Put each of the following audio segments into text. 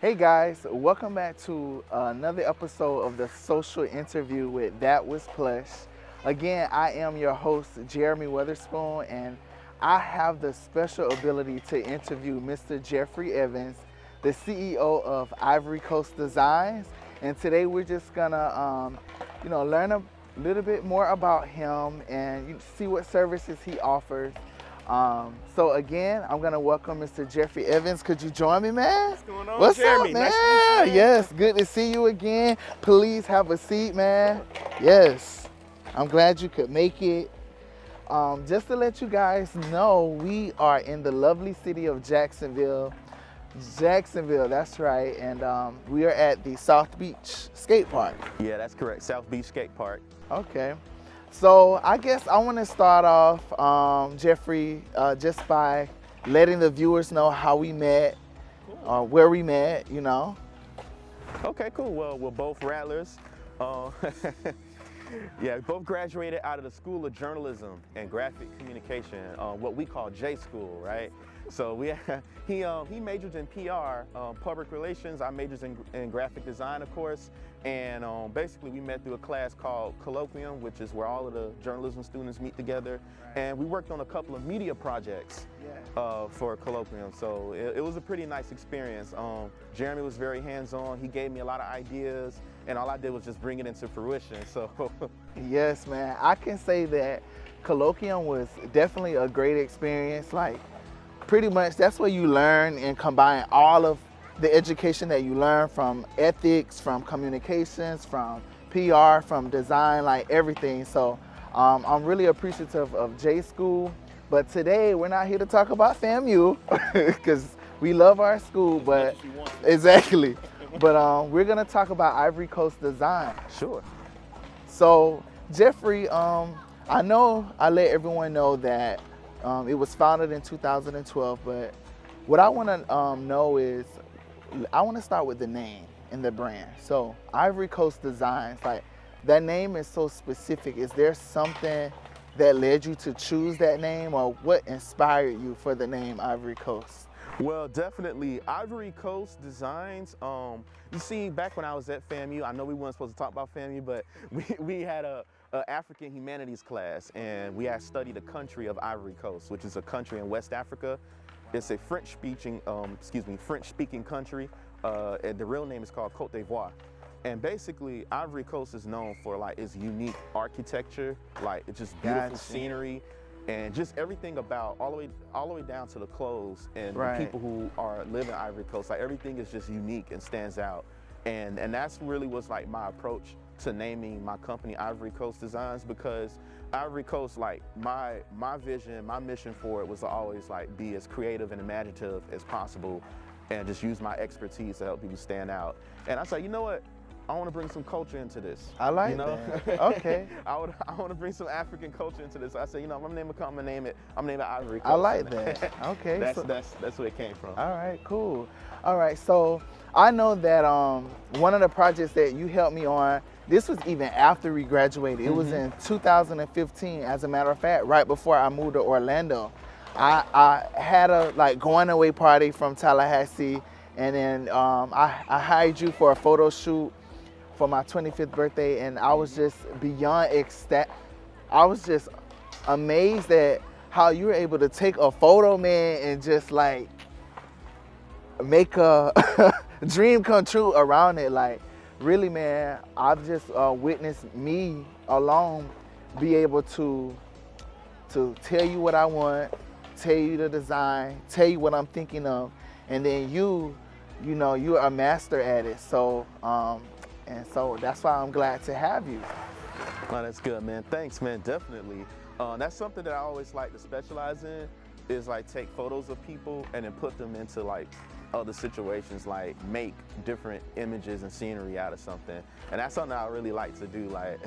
Hey guys, welcome back to another episode of the social interview with That Was Plush. Again, I am your host, Jeremy Weatherspoon, and I have the special ability to interview Mr. Geoffrey Evans, the CEO of Ivory Coast Designs. And today we're just gonna, learn a little bit more about him and see what services he offers. So again, I'm gonna welcome Mr. Geoffrey Evans. Could you join me, man? What's going on, What's Jeremy? up, man? Nice to meet you, man. Yes, good to see you again. Please have a seat, man. Yes, I'm glad you could make it. Just to let you guys know, we are in the lovely city of Jacksonville. Jacksonville, that's right. And we are at the South Beach Skate Park. Yeah, that's correct. South Beach Skate Park. Okay. So I guess I want to start off, Geoffrey, just by letting the viewers know how we met, where we met, Okay, cool. Well, we're both Rattlers. Yeah, we both graduated out of the School of Journalism and Graphic Communication, what we call J School, right? So he majors in PR, public relations. I majors in graphic design, of course. And basically, we met through a class called Colloquium, which is where all of the journalism students meet together. Right. And we worked on a couple of media projects for Colloquium. So it was a pretty nice experience. Jeremy was very hands-on. He gave me a lot of ideas, and all I did was just bring it into fruition. So yes, man, I can say that Colloquium was definitely a great experience. Like, pretty much that's where you learn and combine all of the education that you learn from ethics, from communications, from PR, from design, like everything. So I'm really appreciative of J School. But today we're not here to talk about FAMU because we love our school, but exactly. But we're gonna talk about Ivory Coast Design. Sure. So Geoffrey, I know I let everyone know that it was founded in 2012, but what I want to know is, I want to start with the name and the brand. So Ivory Coast Designs, like that name is so specific. Is there something that led you to choose that name, or what inspired you for the name Ivory Coast? Well, definitely Ivory Coast Designs. You see, back when I was at FAMU, I know we weren't supposed to talk about FAMU, but we had a African humanities class, and we had studied the country of Ivory Coast, which is a country in West Africa. It's a French-speaking country, and the real name is called Côte d'Ivoire. And basically, Ivory Coast is known for like its unique architecture, like it's just beautiful scenery, and just everything about all the way down to the clothes and the people who live in Ivory Coast. Like everything is just unique and stands out, and that's really was like my approach to naming my company Ivory Coast Designs, because Ivory Coast, like my vision, my mission for it was to always like be as creative and imaginative as possible, and just use my expertise to help people stand out. And I said, you know what? I want to bring some culture into this. I like that. Okay. I want to bring some African culture into this. I said, I'm gonna name it Ivory Coast. I like that. Okay. That's where it came from. All right, cool. All right, so I know that one of the projects that you helped me on, this was even after we graduated. It was in 2015, as a matter of fact, right before I moved to Orlando. I had a going away party from Tallahassee, and then I hired you for a photo shoot for my 25th birthday, and I was just beyond ecstatic. I was just amazed at how you were able to take a photo, man, and just like make a dream come true around it. Like, really, man, I've just witnessed me alone be able to tell you what I want, tell you the design, tell you what I'm thinking of, and then you're a master at it. So and so that's why I'm glad to have you. Oh, that's good, man. Thanks, man. Definitely. That's something that I always like to specialize in, is like take photos of people and then put them into like other situations, like make different images and scenery out of something. And that's something I really like to do. Like,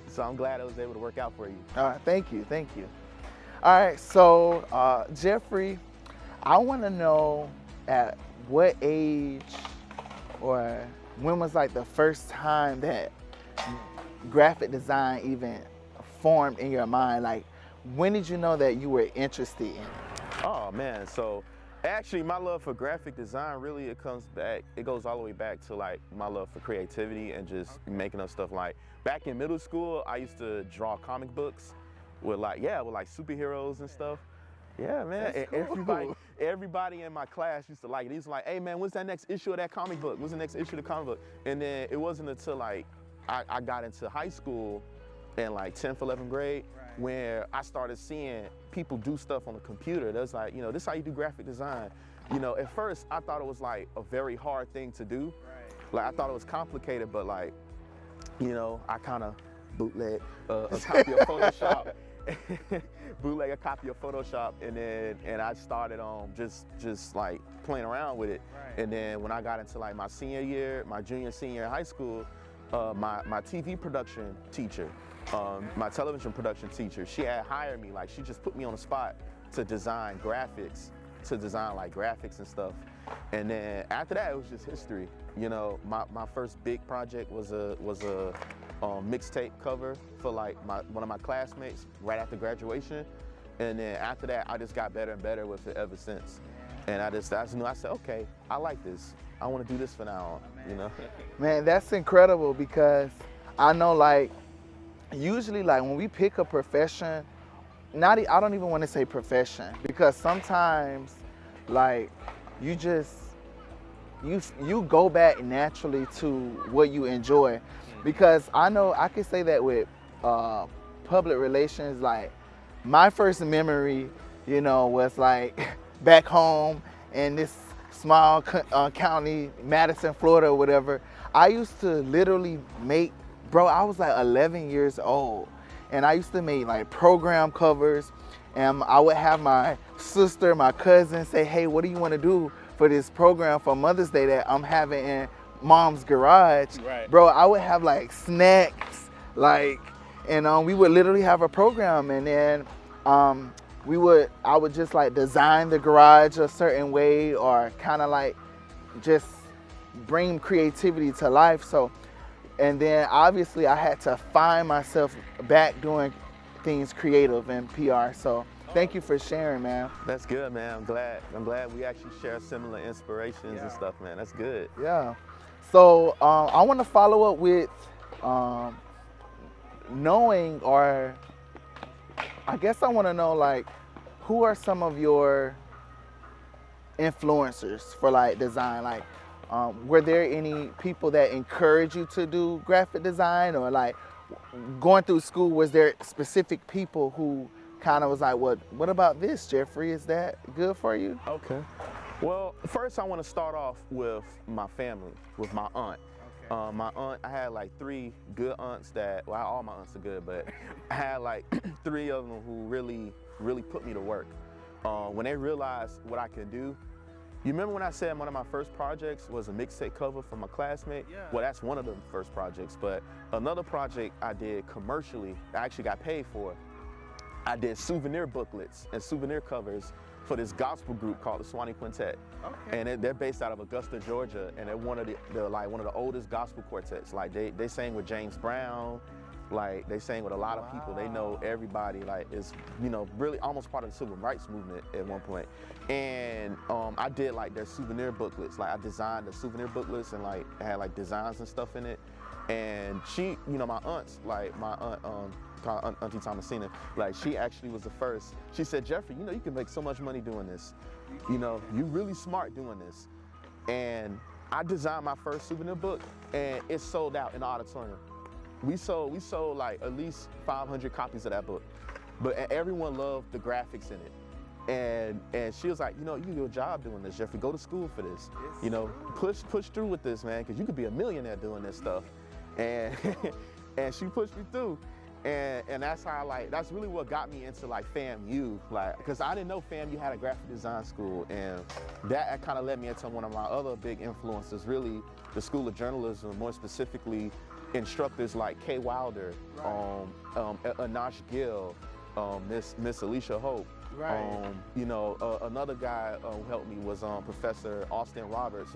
so I'm glad I was able to work out for you. All right, thank you. All right, so Geoffrey, I want to know at what age or when was like the first time that graphic design even formed in your mind? Like, when did you know that you were interested in it? Oh man, so Actually, my love for graphic design really it goes all the way back to like my love for creativity and just making up stuff. Like back in middle school, I used to draw comic books with like superheroes and stuff. Yeah, man. That's And cool. everybody in my class used to like it. He was like, hey man, when's that next issue of that comic book? When's the next issue of the comic book? And then it wasn't until like I got into high school in like 10th, 11th grade, where I started seeing people do stuff on the computer. That's like, this is how you do graphic design. At first I thought it was like a very hard thing to do. Like I thought it was complicated, but like, I kind of bootleg a copy of Photoshop. Bootleg a copy of Photoshop, and I started just like playing around with it. And then when I got into like my junior senior in high school, my TV production teacher, my television production teacher, she had hired me. Like she just put me on the spot to design graphics, and stuff. And then after that, it was just history. My first big project was a mixtape cover for like one of my classmates right after graduation. And then after that, I just got better and better with it ever since. And I just knew, I said, okay, I like this. I want to do this from now on, Man, that's incredible because I know like, usually like when we pick a profession, I don't even want to say profession because sometimes like you go back naturally to what you enjoy. Because I know I can say that with public relations, like my first memory, was like back home in this small county, Madison, Florida or whatever. I used to literally I was like 11 years old and I used to make like program covers and I would have my sister, my cousin say, hey, what do you want to do for this program for Mother's Day that I'm having in Mom's garage? Right. Bro, I would have like snacks, and we would literally have a program, and then I would just like design the garage a certain way or kind of like just bring creativity to life. So, and then obviously I had to find myself back doing things creative and PR. So thank you for sharing, man. That's good, man. I'm glad we actually share similar inspirations and stuff, man. That's good. Yeah. So I want to follow up with knowing, or I guess I want to know, like, who are some of your influencers for like design? Like, were there any people that encourage you to do graphic design, or like going through school, was there specific people who kind of was like, what about this, Geoffrey? Is that good for you? Okay. Well, first I want to start off with my family, with my aunt. Okay. My aunt, I had like 3 good aunts all my aunts are good, but I had like 3 of them who really put me to work. When they realized what I could do. You remember when I said one of my first projects was a mixtape cover for my classmate? Yeah. Well, that's one of the first projects, but another project I did commercially, I actually got paid for. I did souvenir booklets and souvenir covers for this gospel group called the Swanee Quintet. Okay. And they're based out of Augusta, Georgia, and they're one of the oldest gospel quartets. Like they sang with James Brown, like they sang with a lot of people. They know everybody. Like it's really almost part of the civil rights movement at one point. And I did like their souvenir booklets. Like I designed the souvenir booklets and like I had like designs and stuff in it. And she, my aunts, like my aunt, called Auntie Thomasina, like she actually was the first. She said, Geoffrey, you can make so much money doing this. You really smart doing this. And I designed my first souvenir book and it sold out in the auditorium. We sold like at least 500 copies of that book. But everyone loved the graphics in it. And she was like, you can do a job doing this, Geoffrey. Go to school for this. Push through with this, man, because you could be a millionaire doing this stuff. And and she pushed me through. And that's how that's really what got me into like FAMU, because I didn't know FAMU had a graphic design school, and that kind of led me into one of my other big influences, really the School of Journalism, more specifically instructors like Kay Wilder, Anash Gill, Miss Alicia Hope. Right. Another guy who helped me was Professor Austin Roberts.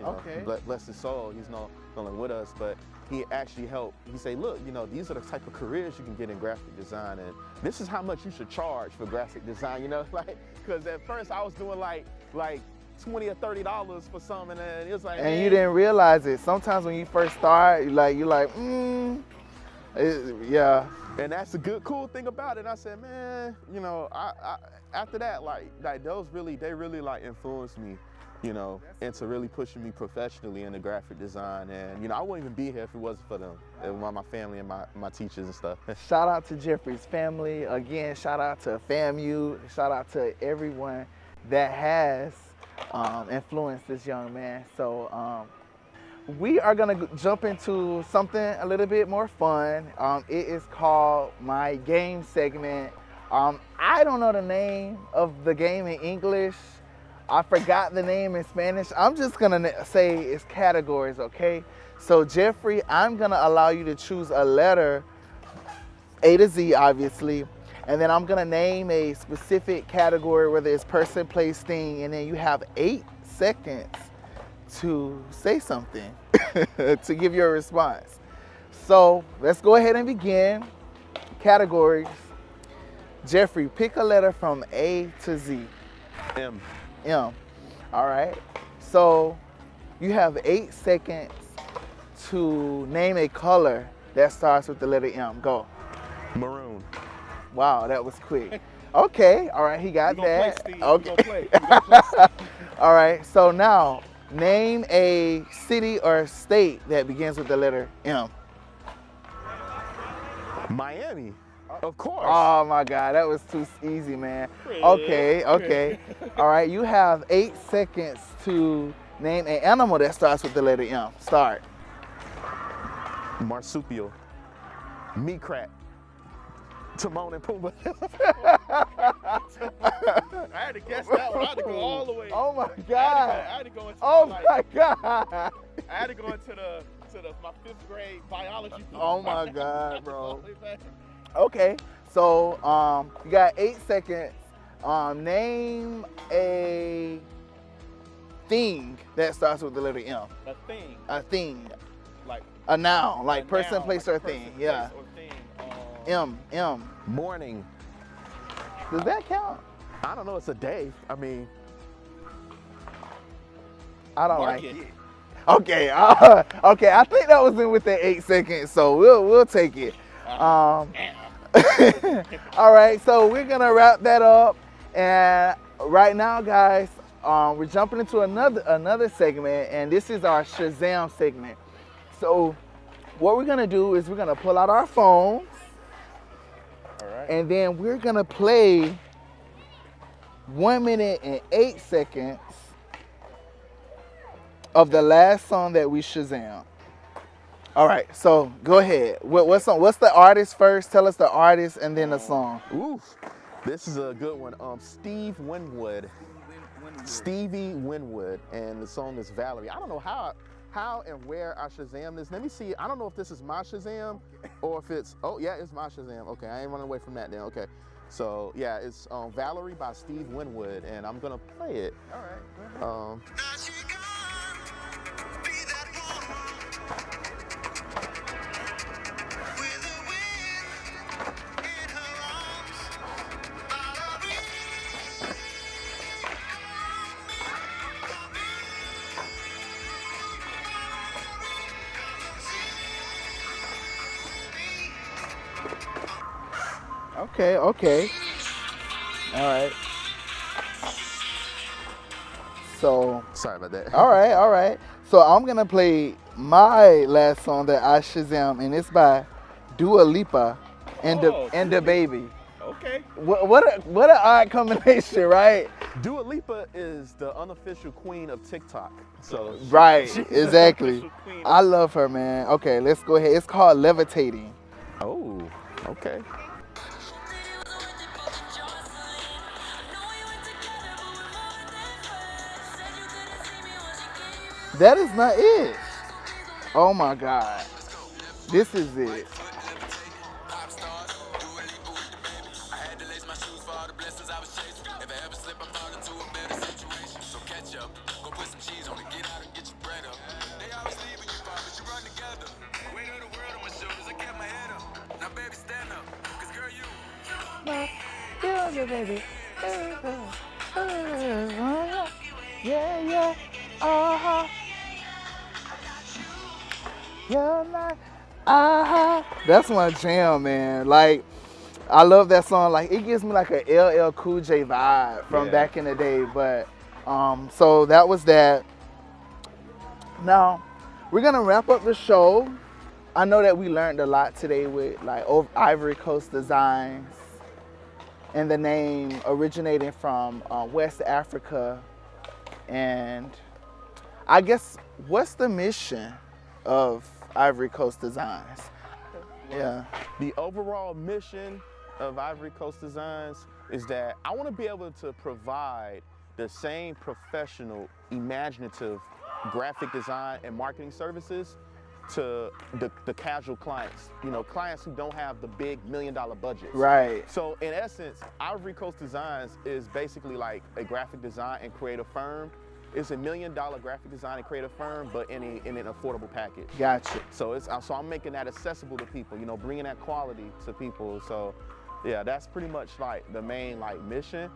Bless his soul. He's no longer with us, but he actually helped. He said, look, these are the type of careers you can get in graphic design, and this is how much you should charge for graphic design. Because at first I was doing like $20 or $30 for something, and it was like, And man. you didn't realize it. Sometimes when you first start, you're like, yeah. And that's the cool thing about it. I said, man, you know, I after that, like they really like influenced me, you know, into really pushing me professionally into graphic design. And, you know, I wouldn't even be here if it wasn't for them, and my family and my teachers and stuff. Shout out to Geoffrey's family. Again, shout out to FAMU. Shout out to everyone that has influenced this young man. So we are gonna jump into something a little bit more fun. It is called my game segment. I don't know the name of the game in English. I forgot the name in Spanish. I'm just gonna say it's categories, okay? So Geoffrey, I'm gonna allow you to choose a letter, A to Z obviously, and then I'm gonna name a specific category, whether it's person, place, thing, and then you have 8 seconds to say something, to give your response. So let's go ahead and begin. Categories. Geoffrey, pick a letter from A to Z. M. M. All right. So you have 8 seconds to name a color that starts with the letter M. Go. Maroon. Wow, that was quick. Okay. All right, he got that. Play, Steve. Okay. We gonna play. All right. So now name a city or state that begins with the letter M. Miami. Of course. Oh my God, that was too easy, man. Okay. All right, you have 8 seconds to name an animal that starts with the letter M. Start. Marsupial. Meat crack. Timon and Pumbaa. I had to guess that one. I had to go all the way. Oh my God. I had to go into my God. I had to go into my 5th grade biology. Oh my God, bro. Okay, so you got 8 seconds. Name a thing that starts with the letter M. A thing. A thing. Like a noun, like person, noun, place, like or person, thing. place, Yeah. or thing. M. Morning. Does that count? I don't know. It's a day. I mean, I don't market. like it. Okay. Okay. I think that was in with the 8 seconds, so we'll take it. All right. So we're gonna wrap that up, and right now, guys, we're jumping into another segment, and this is our Shazam segment. So what we're gonna do is we're gonna pull out our phones. All right. And then we're gonna play 1 minute and 8 seconds of the last song that we Shazam. All right, so go ahead. What's the artist first? Tell us the artist and then the song. Oof, this is a good one. Steve Winwood. Stevie Winwood, and the song is Valerie. I don't know how and where I Shazam this. Let me see. I don't know if this is my Shazam or if it's, oh yeah, it's my Shazam. Okay, I ain't running away from that then. Okay, so yeah, it's Valerie by Steve Winwood, and I'm gonna play it. All right, go ahead. Okay. All right. So. Sorry about that. All right. So I'm gonna play my last song that I Shazam, and it's by Dua Lipa and the Baby. Okay. What an odd combination, right? Dua Lipa is the unofficial queen of TikTok. So right, she's exactly. the queen. I love her, man. Okay, let's go ahead. It's called Levitating. Oh, okay. That is not it. Oh my God. This is it. Yeah, yeah. Uh-huh. Yeah, like, uh-huh. That's my jam, man. Like, I love that song. Like, it gives me like a LL Cool J vibe from back in the day. But so that was that. Now, we're gonna wrap up the show. I know that we learned a lot today with like Ivory Coast Designs and the name originating from West Africa. And I guess, what's the mission of Ivory Coast Designs? Yeah. The overall mission of Ivory Coast Designs is that I want to be able to provide the same professional, imaginative graphic design and marketing services to the casual clients, you know, clients who don't have the big $1 million budgets. Right. So in essence, Ivory Coast Designs is basically like a graphic design and creative firm. It's $1 million graphic design and creative firm, but in an affordable package. Gotcha. So I'm making that accessible to people, you know, bringing that quality to people. So yeah, that's pretty much like the main like mission,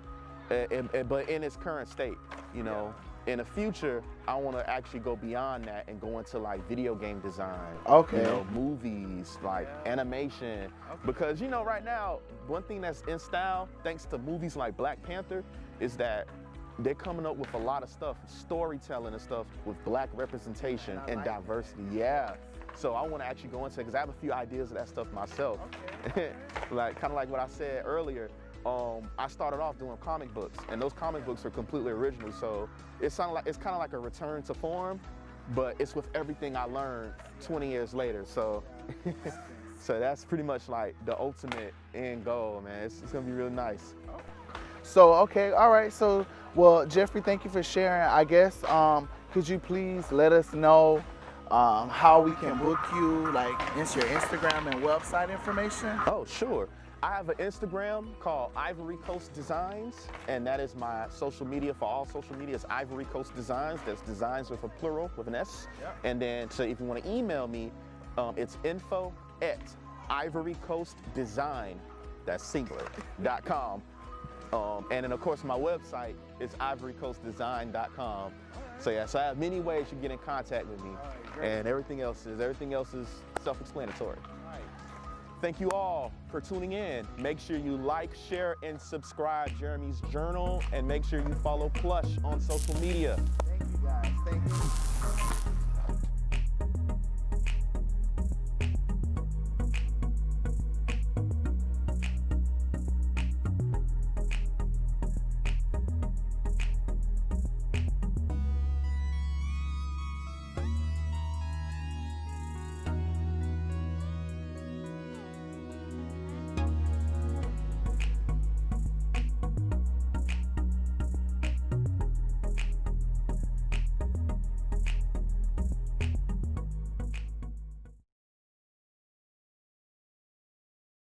but in its current state, you know. In the future, I want to actually go beyond that and go into like video game design, okay, you know, movies, like animation. Because, you know, right now, one thing that's in style, thanks to movies like Black Panther, is that they're coming up with a lot of stuff, storytelling and stuff with Black representation and diversity. Yeah. So I want to actually go into it because I have a few ideas of that stuff myself. Okay. Like kind of like what I said earlier. I started off doing comic books, and those comic books are completely original. So it's kind of like a return to form, but it's with everything I learned 20 years later. So, so that's pretty much like the ultimate end goal, man. It's gonna be really nice. So okay, all right. So well, Geoffrey, thank you for sharing. I guess could you please let us know how we can book you, like your Instagram and website information? Oh, sure. I have an Instagram called Ivory Coast Designs, and that is my social media for all social media. It's Ivory Coast Designs. That's designs with a plural, with an S. Yep. And then, so if you want to email me, it's info@ivorycoastdesign, that's singular.com. And then, of course, my website is ivorycoastdesign.com. So yeah, so I have many ways you can get in contact with me, and everything else is self-explanatory. Thank you all for tuning in. Make sure you like, share, and subscribe Jeremy's Journal, and make sure you follow Plush on social media. Thank you guys. Thank you.